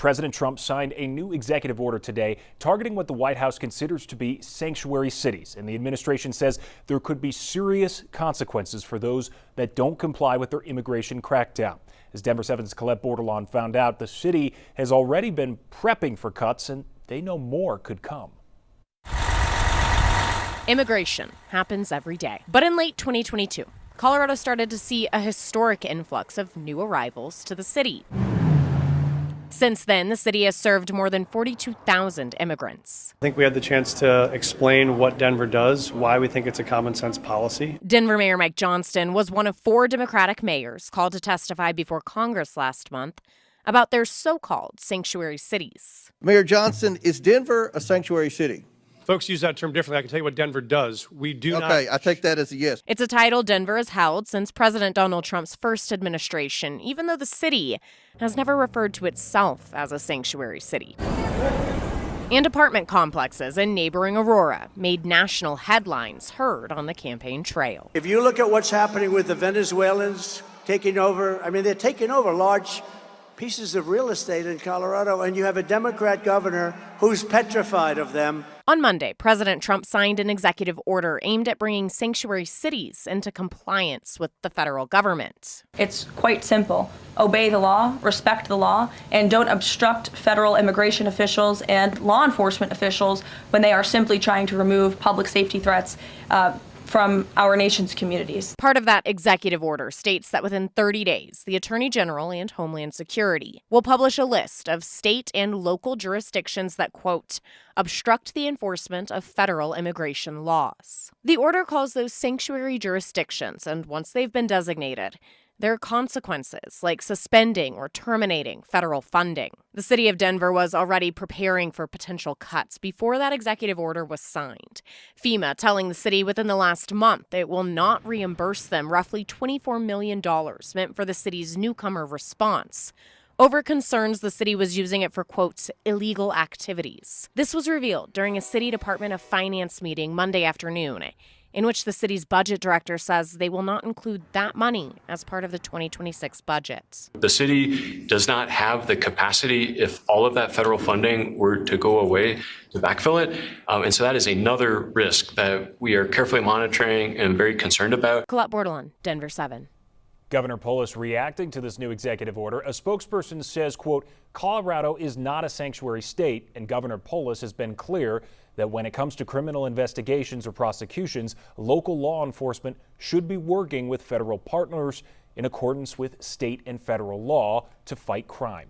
President Trump signed a new executive order today targeting what the White House considers to be sanctuary cities. And the administration says there could be serious consequences for those that don't comply with their immigration crackdown. As Denver 7's Colette Bordelon found out, the city has already been prepping for cuts, and they know more could come. Immigration happens every day. But in late 2022, Colorado started to see a historic influx of new arrivals to the city. Since then, the city has served more than 42,000 immigrants. I think we had the chance to explain what Denver does, why we think it's a common sense policy. Denver Mayor Mike Johnston was one of 4 Democratic mayors called to testify before Congress last month about their so-called sanctuary cities. Mayor Johnston, is Denver a sanctuary city? Folks use that term differently. I can tell you what Denver does. We do not. Okay, I take that as a yes. It's a title Denver has held since President Donald Trump's first administration, even though the city has never referred to itself as a sanctuary city. And apartment complexes in neighboring Aurora made national headlines heard on the campaign trail. If you look at what's happening with the Venezuelans taking over, they're taking over large pieces of real estate in Colorado, and you have a Democrat governor who's petrified of them. On Monday, President Trump signed an executive order aimed at bringing sanctuary cities into compliance with the federal government. It's quite simple. Obey the law, respect the law, and don't obstruct federal immigration officials and law enforcement officials when they are simply trying to remove public safety threats from our nation's communities. Part of that executive order states that within 30 days, the Attorney General and Homeland Security will publish a list of state and local jurisdictions that, quote, obstruct the enforcement of federal immigration laws. The order calls those sanctuary jurisdictions, and once they've been designated, there are consequences like suspending or terminating federal funding. The city of Denver was already preparing for potential cuts before that executive order was signed. FEMA telling the city within the last month it will not reimburse them roughly $24 million meant for the city's newcomer response over concerns the city was using it for, quote, illegal activities. This was revealed during a city Department of Finance meeting Monday afternoon, in which the city's budget director says they will not include that money as part of the 2026 budget. The city does not have the capacity, if all of that federal funding were to go away, to backfill it. And so that is another risk that we are carefully monitoring and very concerned about. Colette Bordelon, Denver 7. Governor Polis reacting to this new executive order. A spokesperson says, quote, Colorado is not a sanctuary state, and Governor Polis has been clear that when it comes to criminal investigations or prosecutions, local law enforcement should be working with federal partners in accordance with state and federal law to fight crime.